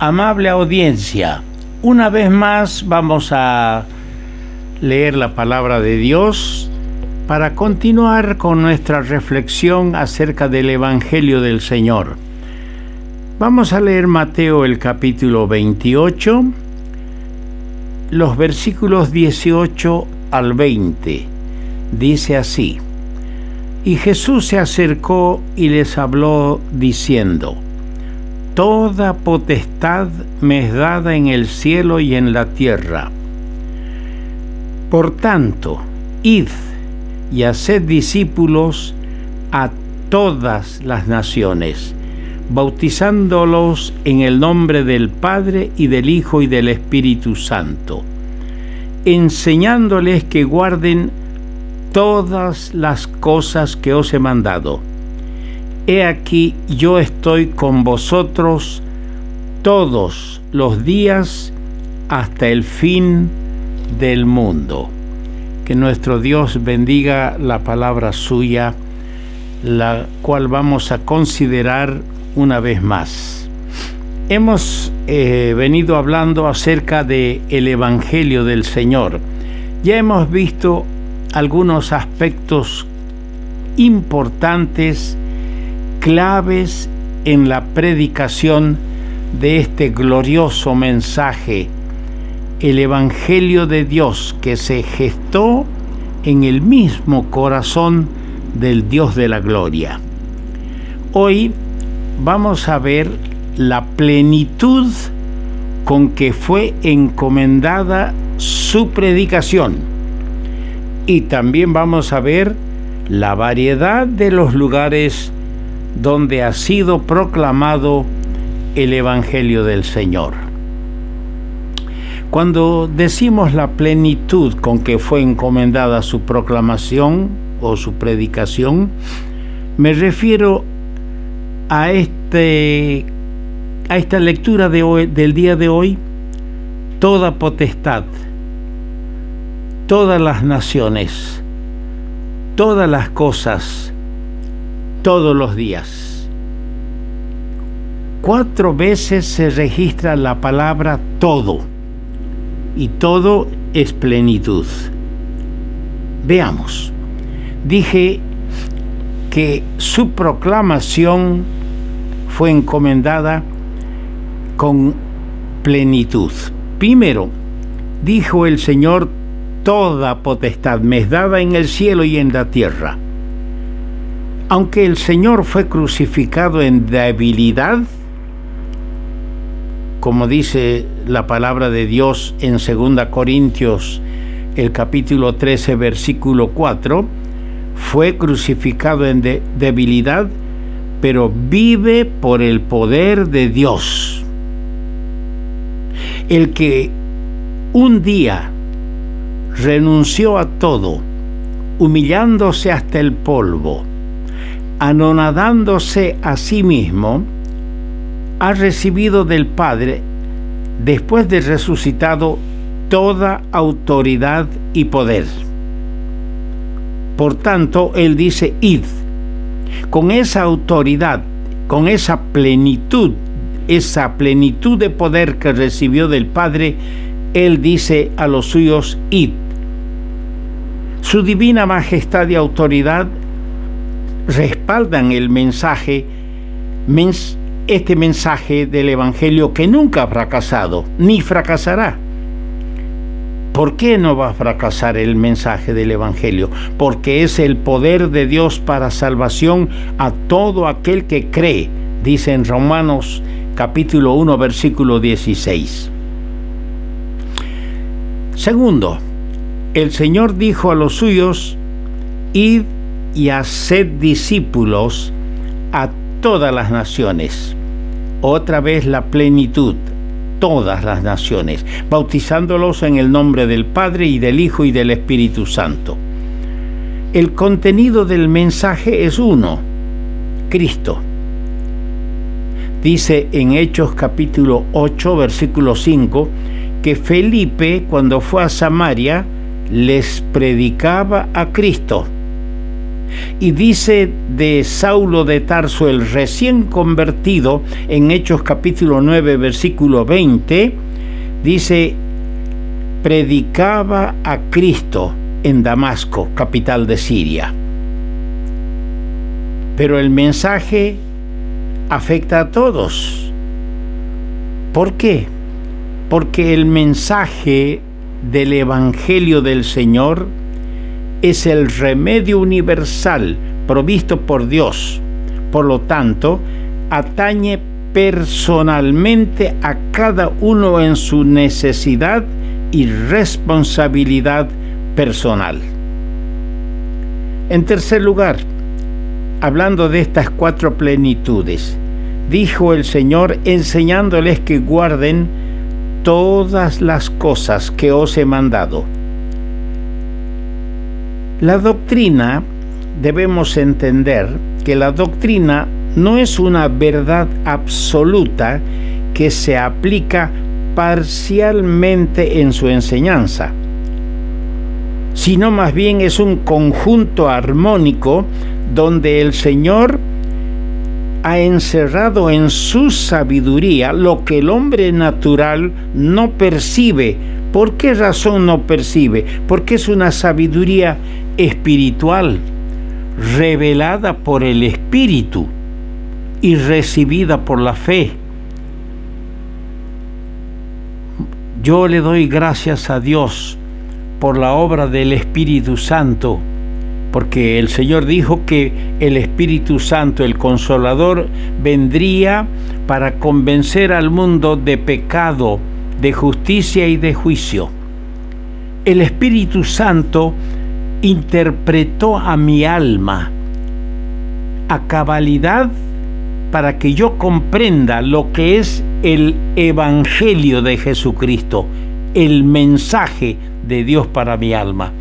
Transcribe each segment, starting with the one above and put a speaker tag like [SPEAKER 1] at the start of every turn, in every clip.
[SPEAKER 1] Amable audiencia, una vez más vamos a leer la palabra de Dios para continuar con nuestra reflexión acerca del Evangelio del Señor. Vamos a leer Mateo el capítulo 28, los versículos 18 al 20. Dice así: Y Jesús se acercó y les habló diciendo: Toda potestad me es dada en el cielo y en la tierra. Por tanto, id y haced discípulos a todas las naciones, bautizándolos en el nombre del Padre y del Hijo y del Espíritu Santo, enseñándoles que guarden todas las cosas que os he mandado. He aquí, yo estoy con vosotros todos los días hasta el fin del mundo. Que nuestro Dios bendiga la palabra suya, la cual vamos a considerar una vez más. Hemos venido hablando acerca del Evangelio del Señor. Ya hemos visto algunos aspectos importantes, claves en la predicación de este glorioso mensaje, el Evangelio de Dios que se gestó en el mismo corazón del Dios de la gloria. Hoy vamos a ver la plenitud con que fue encomendada su predicación, y también vamos a ver la variedad de los lugares donde ha sido proclamado el Evangelio del Señor. Cuando decimos la plenitud con que fue encomendada su proclamación o su predicación, me refiero a esta lectura de hoy, del día de hoy: toda potestad, todas las naciones, todas las cosas, todos los días. 4 veces se registra la palabra todo, y todo es plenitud. Veamos. Dije que su proclamación fue encomendada con plenitud. Primero, dijo el Señor: toda potestad me es dada en el cielo y en la tierra. Aunque el Señor fue crucificado en debilidad, como dice la palabra de Dios en 2 Corintios, el capítulo 13, versículo 4, fue crucificado en debilidad, pero vive por el poder de Dios. El que un día renunció a todo, humillándose hasta el polvo, anonadándose a sí mismo, ha recibido del Padre, después de resucitado, toda autoridad y poder. Por tanto, Él dice: id. Con esa autoridad, con esa plenitud de poder que recibió del Padre, Él dice a los suyos: id. Su divina majestad y autoridad respaldan el mensaje, este mensaje del Evangelio, que nunca ha fracasado, ni fracasará. ¿Por qué no va a fracasar el mensaje del Evangelio? Porque es el poder de Dios para salvación a todo aquel que cree, dice en Romanos capítulo 1, versículo 16. Segundo, el Señor dijo a los suyos: id y haced discípulos a todas las naciones. Otra vez la plenitud, todas las naciones, bautizándolos en el nombre del Padre y del Hijo y del Espíritu Santo. El contenido del mensaje es uno: Cristo. Dice en Hechos capítulo 8, versículo 5, que Felipe, cuando fue a Samaria, les predicaba a Cristo. Y dice de Saulo de Tarso, el recién convertido, en Hechos capítulo 9, versículo 20, dice: predicaba a Cristo en Damasco, capital de Siria. Pero el mensaje afecta a todos. ¿Por qué? Porque el mensaje del Evangelio del Señor es el remedio universal provisto por Dios. Por lo tanto, atañe personalmente a cada uno en su necesidad y responsabilidad personal. En tercer lugar, hablando de estas 4 plenitudes, dijo el Señor, enseñándoles que guarden todas las cosas que os he mandado. La doctrina, debemos entender que la doctrina no es una verdad absoluta que se aplica parcialmente en su enseñanza, sino más bien es un conjunto armónico donde el Señor ha encerrado en su sabiduría lo que el hombre natural no percibe. ¿Por qué razón no percibe? Porque es una sabiduría espiritual, revelada por el Espíritu y recibida por la fe. Yo le doy gracias a Dios por la obra del Espíritu Santo, porque el Señor dijo que el Espíritu Santo, el Consolador, vendría para convencer al mundo de pecado, de justicia y de juicio. El Espíritu Santo interpretó a mi alma a cabalidad para que yo comprenda lo que es el Evangelio de Jesucristo, el mensaje de Dios para mi alma.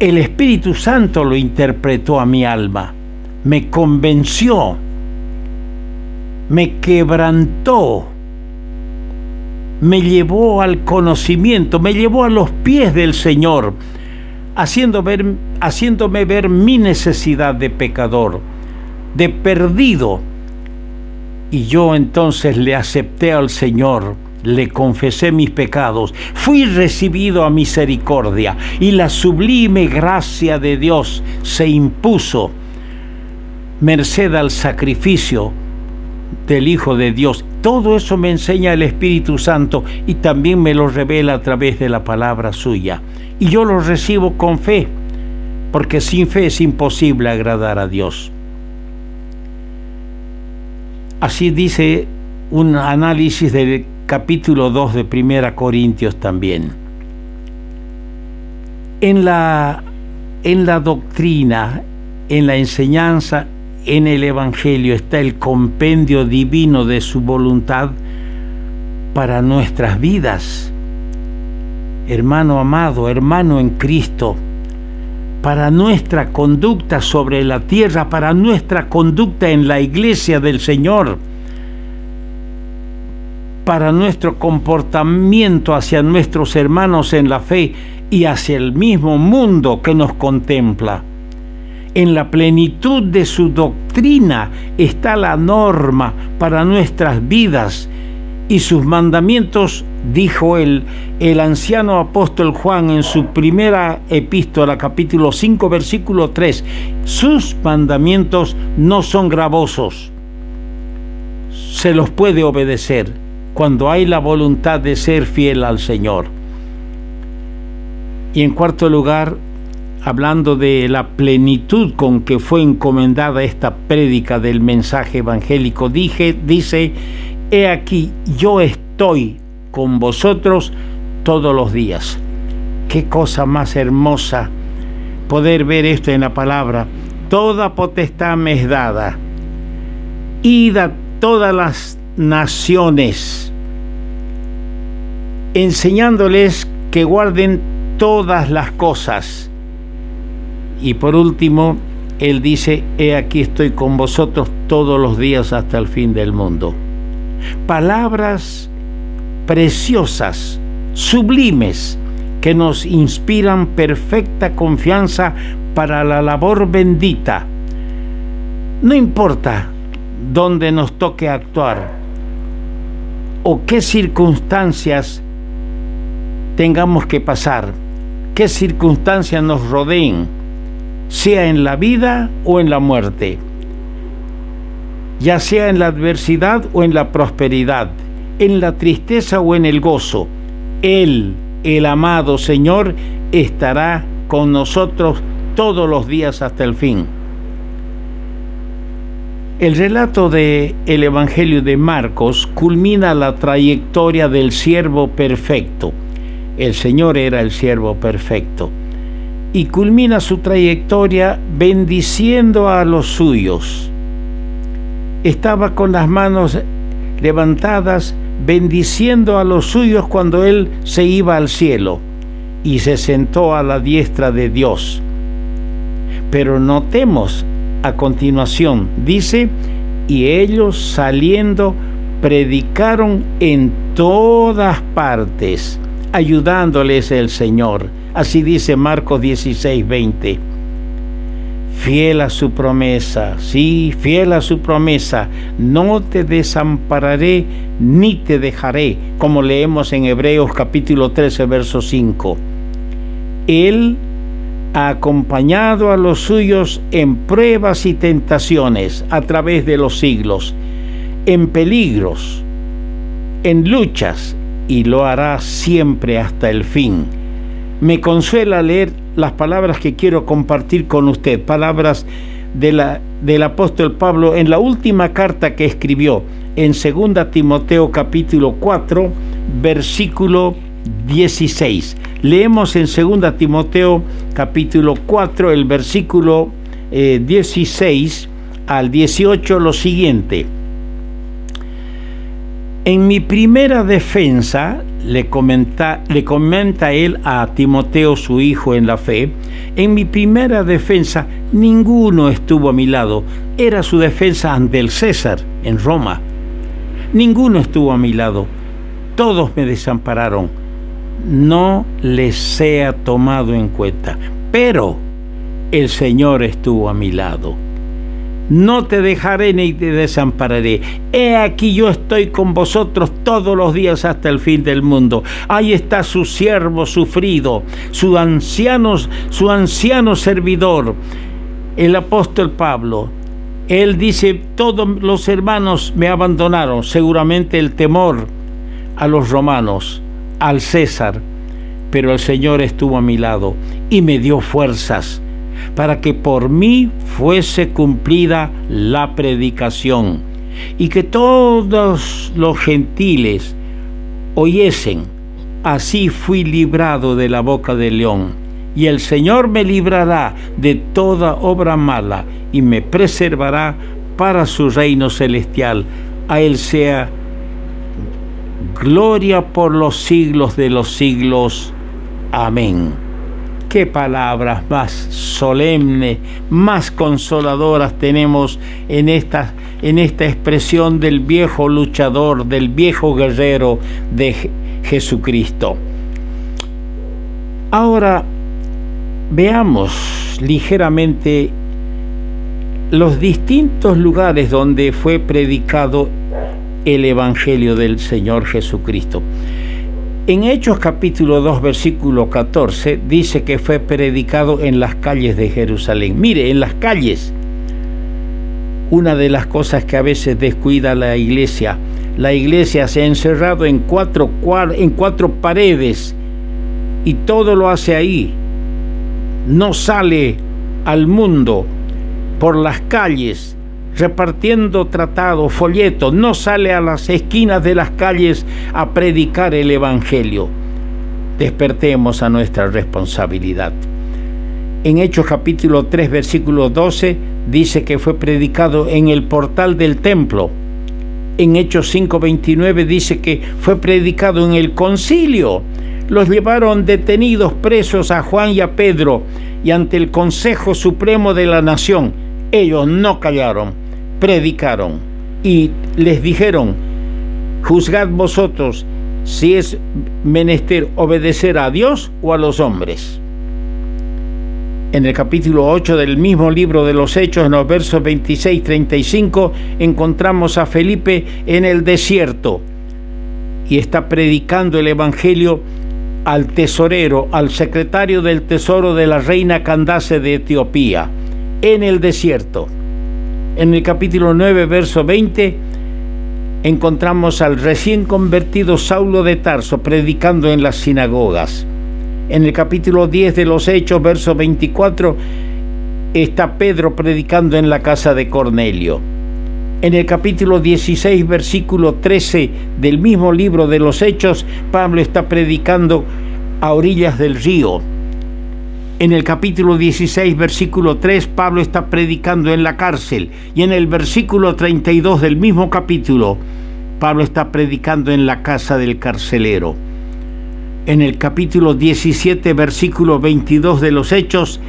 [SPEAKER 1] El Espíritu Santo lo interpretó a mi alma, me convenció, me quebrantó, me llevó al conocimiento, me llevó a los pies del Señor, haciéndome ver mi necesidad de pecador, de perdido. Y yo entonces le acepté al Señor, le confesé mis pecados, fui recibido a misericordia y la sublime gracia de Dios se impuso, merced al sacrificio del Hijo de Dios. Todo eso me enseña el Espíritu Santo y también me lo revela a través de la palabra suya. Y yo lo recibo con fe, porque sin fe es imposible agradar a Dios. Así dice un análisis del capítulo 2 de 1 Corintios también. En la doctrina, en la enseñanza, en el Evangelio está el compendio divino de su voluntad para nuestras vidas. Hermano amado, hermano en Cristo, para nuestra conducta sobre la tierra, para nuestra conducta en la iglesia del Señor, para nuestro comportamiento hacia nuestros hermanos en la fe y hacia el mismo mundo que nos contempla. En la plenitud de su doctrina está la norma para nuestras vidas y sus mandamientos, dijo el anciano apóstol Juan en su primera epístola, capítulo 5, versículo 3, sus mandamientos no son gravosos, se los puede obedecer cuando hay la voluntad de ser fiel al Señor. Y en cuarto lugar, hablando de la plenitud con que fue encomendada esta prédica del mensaje evangélico, dice: he aquí, yo estoy con vosotros todos los días. Qué cosa más hermosa poder ver esto en la palabra. Toda potestad me es dada. Id a todas las naciones, enseñándoles que guarden todas las cosas. Y por último, Él dice: he aquí estoy con vosotros todos los días hasta el fin del mundo. Palabras preciosas, sublimes, que nos inspiran perfecta confianza para la labor bendita. No importa dónde nos toque actuar o qué circunstancias tengamos que pasar, qué circunstancias nos rodeen, sea en la vida o en la muerte, ya sea en la adversidad o en la prosperidad, en la tristeza o en el gozo. Él, el amado Señor, estará con nosotros todos los días hasta el fin. El relato del Evangelio de Marcos culmina la trayectoria del siervo perfecto. El Señor era el siervo perfecto. Y culmina su trayectoria bendiciendo a los suyos. Estaba con las manos levantadas, bendiciendo a los suyos cuando Él se iba al cielo y se sentó a la diestra de Dios. Pero notemos a continuación, dice, y ellos saliendo predicaron en todas partes, ayudándoles el Señor. Así dice Marcos 16:20. Fiel a su promesa, sí, fiel a su promesa, no te desampararé ni te dejaré, como leemos en Hebreos capítulo 13, verso 5. Él ha acompañado a los suyos en pruebas y tentaciones a través de los siglos, en peligros, en luchas, y lo hará siempre hasta el fin. Me consuela leer las palabras que quiero compartir con usted, palabras del apóstol Pablo en la última carta que escribió, en 2 Timoteo capítulo 4, versículo 16. Leemos en 2 Timoteo capítulo 4, el versículo 16 al 18 lo siguiente. En mi primera defensa, le comenta él a Timoteo, su hijo en la fe, en mi primera defensa ninguno estuvo a mi lado. Era su defensa ante el César en Roma. Ninguno estuvo a mi lado. Todos me desampararon. No les sea tomado en cuenta. Pero el Señor estuvo a mi lado. No te dejaré ni te desampararé. He aquí yo estoy con vosotros todos los días hasta el fin del mundo. Ahí está su siervo sufrido, su anciano servidor, el apóstol Pablo. Él dice, todos los hermanos me abandonaron. Seguramente el temor a los romanos, al César, pero el Señor estuvo a mi lado y me dio fuerzas para que por mí fuese cumplida la predicación y que todos los gentiles oyesen. Así fui librado de la boca del león, y el Señor me librará de toda obra mala y me preservará para su reino celestial. A Él sea gloria por los siglos de los siglos. Amén. Qué palabras más solemnes, más consoladoras tenemos en esta expresión del viejo luchador, del viejo guerrero de Jesucristo. Ahora veamos ligeramente los distintos lugares donde fue predicado el Evangelio del Señor Jesucristo. En Hechos capítulo 2, versículo 14, dice que fue predicado en las calles de Jerusalén. Mire, en las calles. Una de las cosas que a veces descuida la iglesia se ha encerrado en cuatro paredes y todo lo hace ahí. No sale al mundo por las calles repartiendo tratados, folletos, no sale a las esquinas de las calles a predicar el Evangelio. Despertemos a nuestra responsabilidad. En Hechos capítulo 3, versículo 12, dice que fue predicado en el portal del templo. En Hechos 5, 29 dice que fue predicado en el concilio. Los llevaron detenidos presos a Juan y a Pedro, y ante el Consejo Supremo de la Nación, ellos no callaron, predicaron y les dijeron: juzgad vosotros si es menester obedecer a Dios o a los hombres. En el capítulo 8 del mismo libro de los Hechos, en los versos 26-35, encontramos a Felipe en el desierto y está predicando el Evangelio al tesorero, al secretario del tesoro de la reina Candace de Etiopía, en el desierto. En el capítulo 9, verso 20, encontramos al recién convertido Saulo de Tarso predicando en las sinagogas. En el capítulo 10 de los Hechos, verso 24, está Pedro predicando en la casa de Cornelio. En el capítulo 16, versículo 13 del mismo libro de los Hechos, Pablo está predicando a orillas del río. En el capítulo 16, versículo 3, Pablo está predicando en la cárcel. Y en el versículo 32 del mismo capítulo, Pablo está predicando en la casa del carcelero. En el capítulo 17, versículo 22 de los Hechos,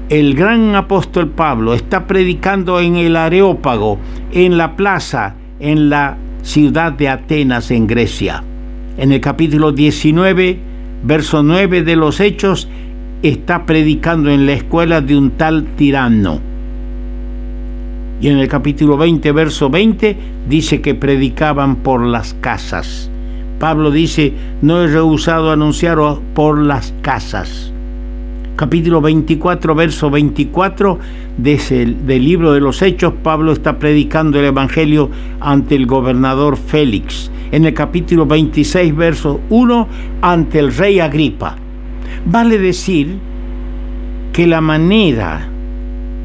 [SPEAKER 1] el gran apóstol Pablo está predicando en el Areópago, en la plaza, en la ciudad de Atenas, en Grecia. En el capítulo 19, verso 9 de los Hechos, está predicando en la escuela de un tal Tirano. Y en el capítulo 20, verso 20, dice que predicaban por las casas. Pablo dice, no he rehusado anunciar por las casas. Capítulo 24, verso 24 del libro de los Hechos, Pablo está predicando el Evangelio ante el gobernador Félix. En el capítulo 26, verso 1, ante el rey Agripa. Vale decir que la manera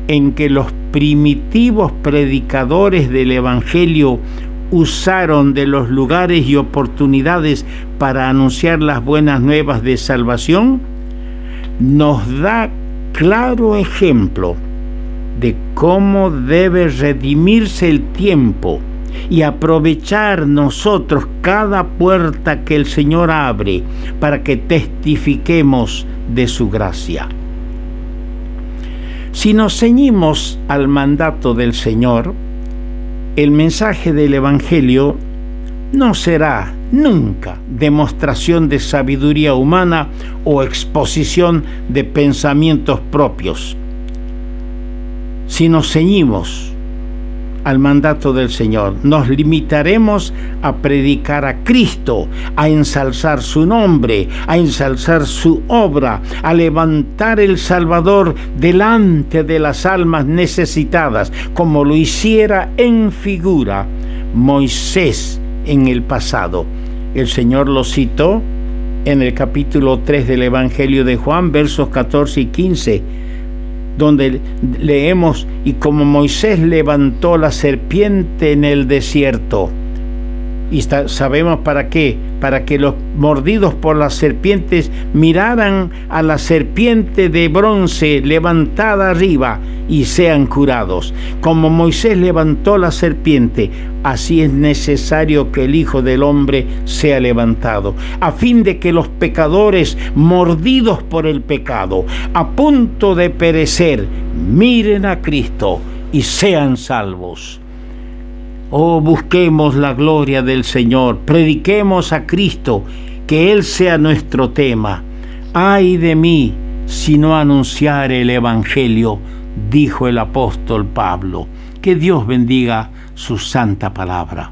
[SPEAKER 1] en que los primitivos predicadores del Evangelio usaron de los lugares y oportunidades para anunciar las buenas nuevas de salvación, nos da claro ejemplo de cómo debe redimirse el tiempo y aprovechar nosotros cada puerta que el Señor abre para que testifiquemos de su gracia. Si nos ceñimos al mandato del Señor, el mensaje del Evangelio no será nunca demostración de sabiduría humana o exposición de pensamientos propios. Si nos ceñimos al mandato del Señor, nos limitaremos a predicar a Cristo, a ensalzar su nombre, a ensalzar su obra, a levantar el Salvador delante de las almas necesitadas, como lo hiciera en figura Moisés en el pasado. El Señor lo citó en el capítulo 3 del Evangelio de Juan, versos 14 y 15, donde leemos, y como Moisés levantó la serpiente en el desierto. Y sabemos para qué, para que los mordidos por las serpientes miraran a la serpiente de bronce levantada arriba y sean curados. Como Moisés levantó la serpiente, así es necesario que el Hijo del Hombre sea levantado, a fin de que los pecadores mordidos por el pecado, a punto de perecer, miren a Cristo y sean salvos. Oh, busquemos la gloria del Señor, prediquemos a Cristo, que Él sea nuestro tema. Ay de mí si no anunciare el Evangelio, dijo el apóstol Pablo. Que Dios bendiga su santa palabra.